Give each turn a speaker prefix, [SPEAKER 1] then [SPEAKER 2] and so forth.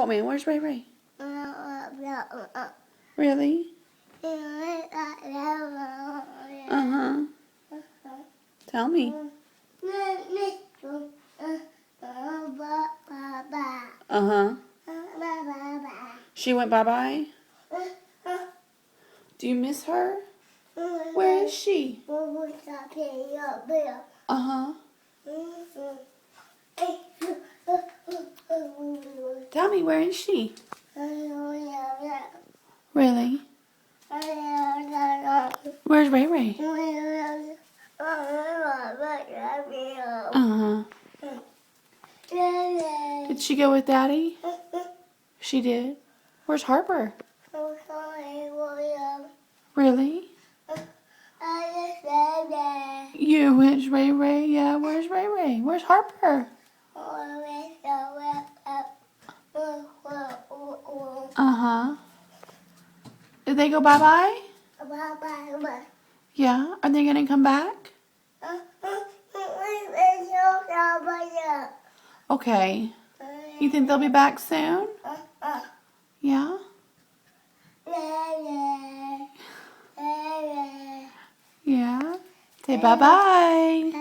[SPEAKER 1] told me. Where's Ray Ray? Really? Uh-huh. Tell me. Uh-huh. She went bye-bye? Do you miss her? Where is she? Uh-huh. Tell me, where is she? Really? Where's Ray Ray? Uh-huh. Did she go with Daddy? She did. Where's Harper? Really? You went Ray Ray? Yeah, where's Ray Ray? Where's Harper? Uh-huh. Did they go bye-bye? Yeah. Are they gonna come back? Okay. You think they'll be back soon? Yeah? Yeah? Say bye-bye.